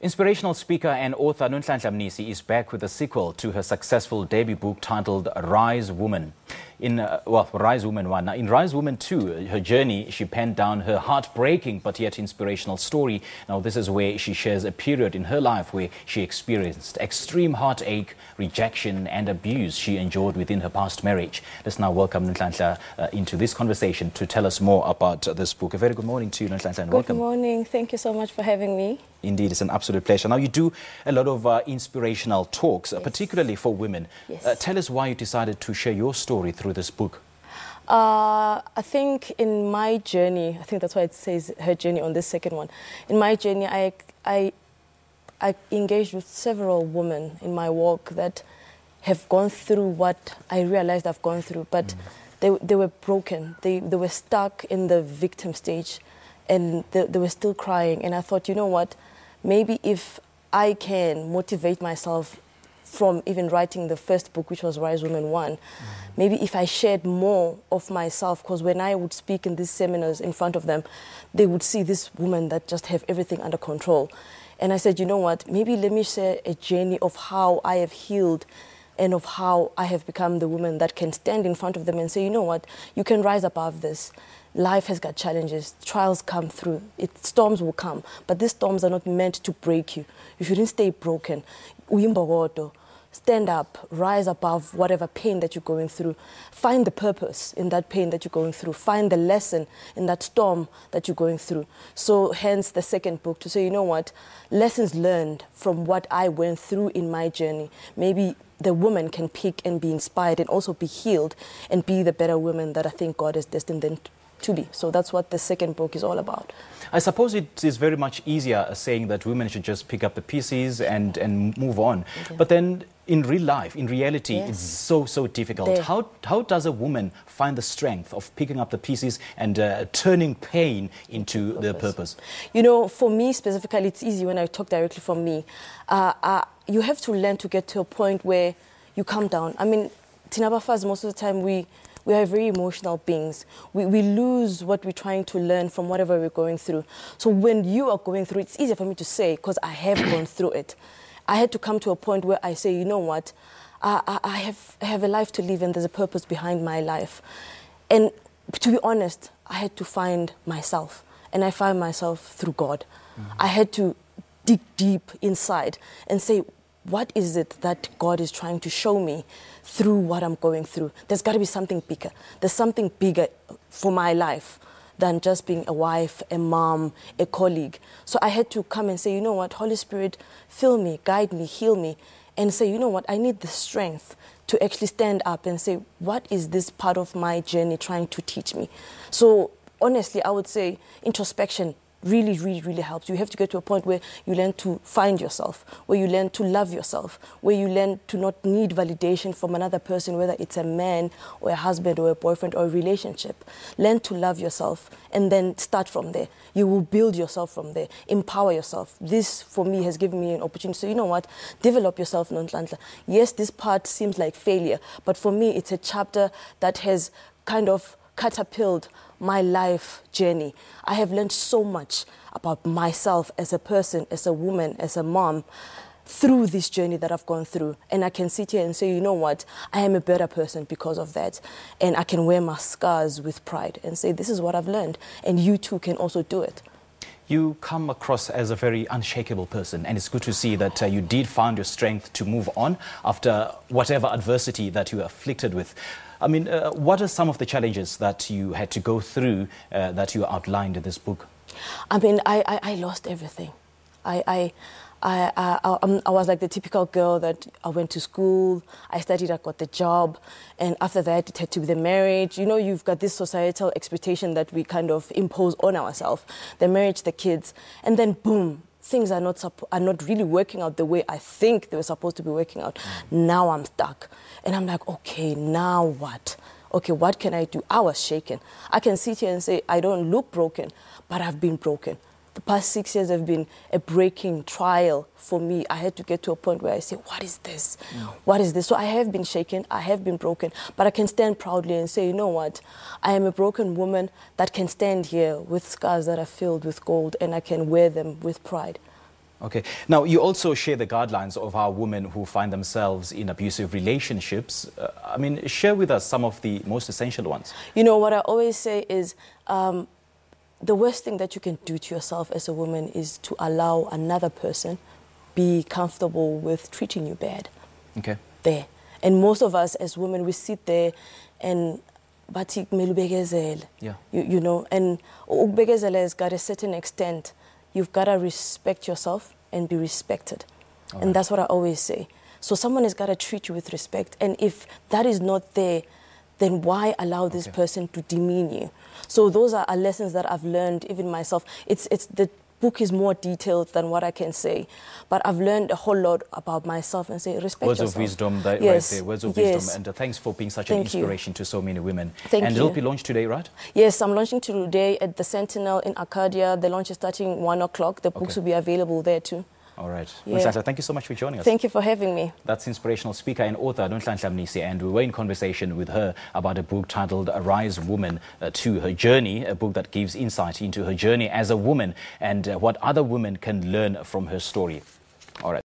Inspirational speaker and author Nonhlanhla Mnisi is back with a sequel to her successful debut book titled Rise Woman. Rise Woman 1. Now, in Rise Woman 2, her journey, she penned down her heartbreaking but yet inspirational story. Now, this is where she shares a period in her life where she experienced extreme heartache, rejection and abuse she endured within her past marriage. Let's now welcome Nonhlanhla into this conversation to tell us more about this book. A very good morning to you, Nonhlanhla, and welcome. Good morning. Thank you so much for having me. Indeed, it's an absolute pleasure. Now, you do a lot of inspirational talks, yes. Particularly for women. Yes. Tell us why you decided to share your story through this book. I think in my journey, I think that's why it says her journey on this second one. In my journey, I engaged with several women in my walk that have gone through what I realized I've gone through, but they were broken. They were stuck in the victim stage, and they were still crying. And I thought, you know what, maybe if I can motivate myself from even writing the first book, which was Rise Woman 1, maybe if I shared more of myself, because when I would speak in these seminars in front of them, they would see this woman that just have everything under control. And I said, you know what, maybe let me share a journey of how I have healed and of how I have become the woman that can stand in front of them and say, you know what, you can rise above this. Life has got challenges, trials come through, storms will come, but these storms are not meant to break you. You shouldn't stay broken. Uyimbogodo. Stand up, rise above whatever pain that you're going through. Find the purpose in that pain that you're going through. Find the lesson in that storm that you're going through. So hence the second book, to say, you know what, lessons learned from what I went through in my journey. Maybe the woman can pick and be inspired and also be healed and be the better woman that I think God has destined them to be. So that's what the second book is all about. I suppose it is very much easier saying that women should just pick up the pieces and move on. Okay. But then in real life, in reality, yes, it's so difficult. How does a woman find the strength of picking up the pieces and turning pain into the purpose? You know, for me specifically, it's easy when I talk directly from me. You have to learn to get to a point where you calm down. I mean, Tinabafas, most of the time we are very emotional beings. We lose what we're trying to learn from whatever we're going through. So when you are going through, it's easier for me to say because I have gone through it. I had to come to a point where I say, you know what, I have a life to live and there's a purpose behind my life. And to be honest, I had to find myself. And I found myself through God. I had to dig deep inside and say, what is it that God is trying to show me through what I'm going through? There's got to be something bigger. There's something bigger for my life than just being a wife, a mom, a colleague. So I had to come and say, you know what, Holy Spirit, fill me, guide me, heal me, and say, you know what, I need the strength to actually stand up and say, what is this part of my journey trying to teach me? So honestly, I would say introspection really helps. You have to get to a point where you learn to find yourself, where you learn to love yourself, where you learn to not need validation from another person, whether it's a man or a husband or a boyfriend or a relationship. Learn to love yourself and then start from there. You will build yourself from there, empower yourself. This, for me, has given me an opportunity. So you know what? Develop yourself, Nonhlanhla. Yes, this part seems like failure, but for me, it's a chapter that has kind of catapulted my life journey. I have learned so much about myself as a person, as a woman, as a mom, through this journey that I've gone through. And I can sit here and say, you know what, I am a better person because of that. And I can wear my scars with pride and say, this is what I've learned. And you too can also do it. You come across as a very unshakable person, and it's good to see that you did find your strength to move on after whatever adversity that you were afflicted with. I mean, what are some of the challenges that you had to go through that you outlined in this book? I mean, I lost everything. I was like the typical girl that I went to school, I studied, I got the job, and after that it had to be the marriage. You know, you've got this societal expectation that we kind of impose on ourselves, the marriage, the kids, and then boom, things are not really working out the way I think they were supposed to be working out. Now I'm stuck. And I'm like, okay, now what? Okay, what can I do? I was shaken. I can sit here and say, I don't look broken, but I've been broken. The past 6 years have been a breaking trial for me. I had to get to a point where I say, what is this? What is this? So I have been shaken, I have been broken, but I can stand proudly and say, you know what? I am a broken woman that can stand here with scars that are filled with gold, and I can wear them with pride. Okay. Now, you also share the guidelines of how women who find themselves in abusive relationships. I mean, share with us some of the most essential ones. You know, what I always say is the worst thing that you can do to yourself as a woman is to allow another person be comfortable with treating you bad. Okay. There. And most of us as women, we sit there and batik melubegezela. Yeah. You know, and ubegezela has got a certain extent. You've got to respect yourself and be respected. All and right. that's what I always say. So someone has got to treat you with respect. And if that is not there, then why allow this person to demean you? So those are lessons that I've learned, even myself. It's the book is more detailed than what I can say. But I've learned a whole lot about myself and say, respect words yourself. Of wisdom, that yes. Right there. Words of yes. wisdom. And thanks for being such an inspiration to so many women. Thank and you. it'll be launched today, right? Yes, I'm launching today at the Sentinel in Arcadia. The launch is starting 1 o'clock. The books will be available there too. All right. Yeah. Nonhlanhla, thank you so much for joining us. Thank you for having me. That's inspirational speaker and author Nonhlanhla Mnisi, and we were in conversation with her about a book titled Rise Woman, to her journey, a book that gives insight into her journey as a woman and what other women can learn from her story. All right.